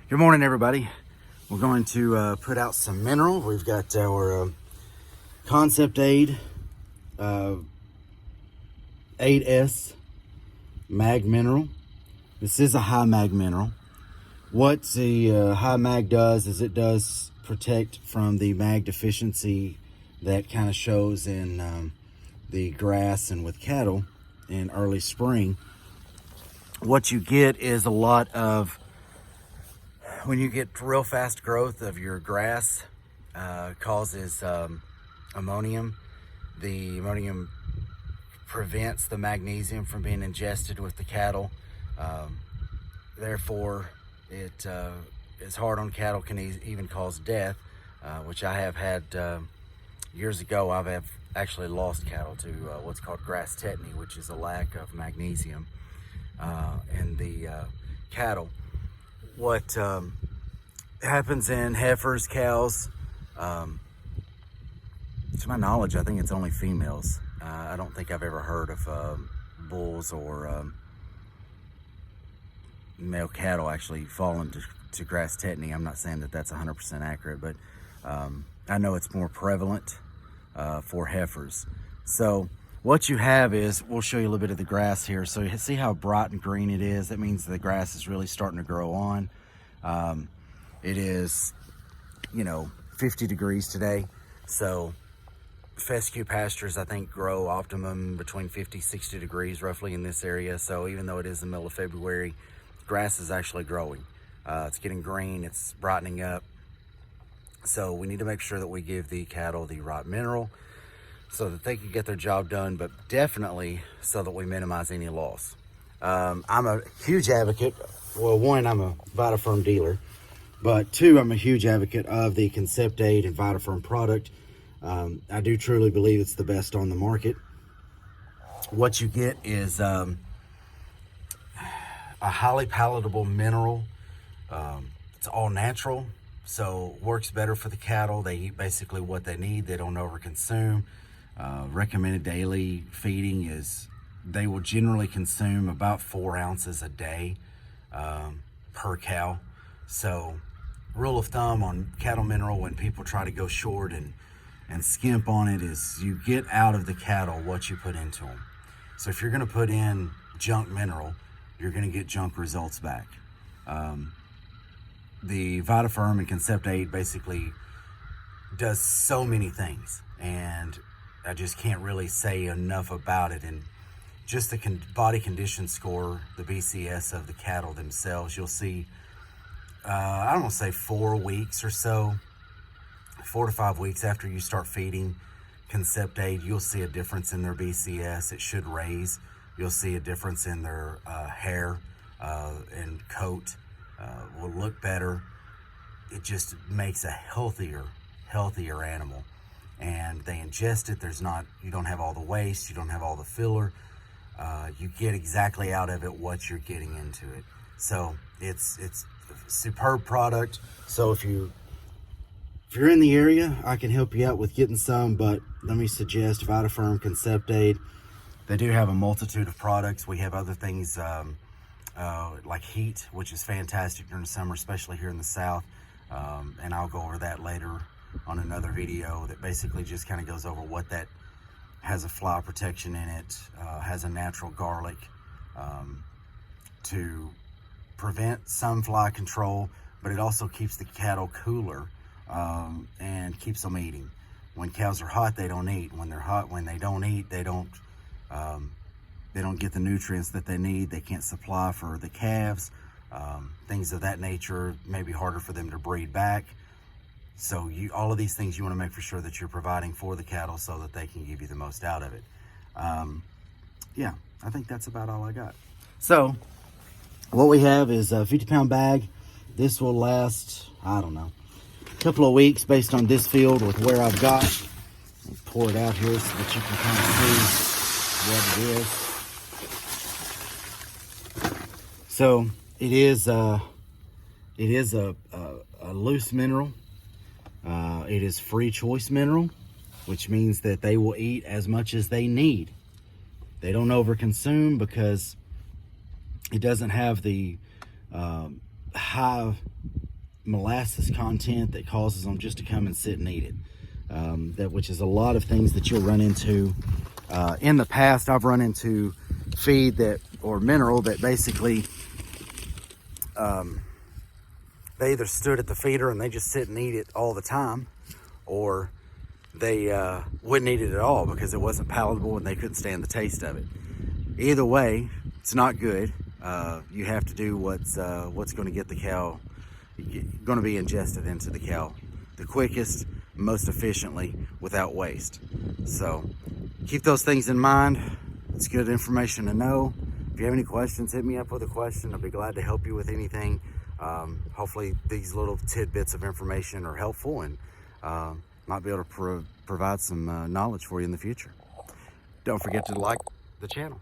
Good morning, everybody. We're going to put out some mineral. We've got our Concept Aid 8S mag mineral. This is a high mag mineral. What the high mag does is it does protect from the mag deficiency that kind of shows in the grass and with cattle in early spring. What you get is a lot of, when you get real fast growth of your grass, causes ammonium. The ammonium prevents the magnesium from being ingested with the cattle. Therefore, it is hard on cattle, can even cause death, which I have had years ago. I have actually lost cattle to what's called grass tetany, which is a lack of magnesium in the cattle. What happens in heifers, cows, to my knowledge, I think it's only females. I don't think I've ever heard of bulls or male cattle actually falling to grass tetany. I'm not saying that that's 100% accurate, but I know it's more prevalent for heifers. So what you have is, we'll show you a little bit of the grass here. So you see how bright and green it is? That means the grass is really starting to grow on. It is, 50 degrees today. So fescue pastures, I think, grow optimum between 50, 60 degrees roughly in this area. So even though it is the middle of February, grass is actually growing. It's getting green, it's brightening up. So we need to make sure that we give the cattle the right mineral so that they can get their job done, but definitely so that we minimize any loss. I'm a huge advocate. Well, one, I'm a Vitaferm dealer, but two, I'm a huge advocate of the Concept Aid and Vitaferm product. I do truly believe it's the best on the market. What you get is a highly palatable mineral. It's all natural, so works better for the cattle. They eat basically what they need. They don't overconsume. Recommended daily feeding is, they will generally consume about 4 ounces a day per cow. So rule of thumb on cattle mineral, when people try to go short and skimp on it, is you get out of the cattle what you put into them. So if you're going to put in junk mineral, you're going to get junk results back. The Vitaferm and Concept Aid basically does so many things, and I just can't really say enough about it. And just the body condition score, the BCS of the cattle themselves, you'll see, I don't want to say 4 weeks or so, 4 to 5 weeks after you start feeding Concept Aid, you'll see a difference in their BCS. It should raise. You'll see a difference in their hair and coat will look better. It just makes a healthier animal. And they ingest it. You don't have all the waste, you don't have all the filler. You get exactly out of it what you're getting into it. So it's a superb product. So if you're in the area, I can help you out with getting some, but let me suggest Vitaferm, Concept Aid. They do have a multitude of products. We have other things like heat, which is fantastic during the summer, especially here in the South. And I'll go over that later on another video that basically just kind of goes over what that has. A fly protection in it, has a natural garlic to prevent some fly control, but it also keeps the cattle cooler and keeps them eating. When cows are hot, they don't eat. When they're hot, when they don't eat, they don't get the nutrients that they need. They can't supply for the calves. Things of that nature, may be harder for them to breed back. So all of these things you want to make for sure that you're providing for the cattle so that they can give you the most out of it. Yeah, I think that's about all I got. So what we have is a 50-pound bag. This will last, I don't know, a couple of weeks based on this field with where I've got. I'll pour it out here so that you can kind of see what it is. So it is a loose mineral. It is free choice mineral, which means that they will eat as much as they need. They don't overconsume because it doesn't have the high molasses content that causes them just to come and sit and eat it. Which is a lot of things that you'll run into. In the past, I've run into feed or mineral that basically they either stood at the feeder and they just sit and eat it all the time, or they wouldn't eat it at all because it wasn't palatable and they couldn't stand the taste of it. Either way, it's not good. You have to do what's going to get the cow going to be ingested into the cow the quickest, most efficiently, without waste. So keep those things in mind. It's good information to know. If you have any questions, hit me up with a question. I'll be glad to help you with anything. Hopefully these little tidbits of information are helpful and might be able to provide some knowledge for you in the future. Don't forget to like the channel.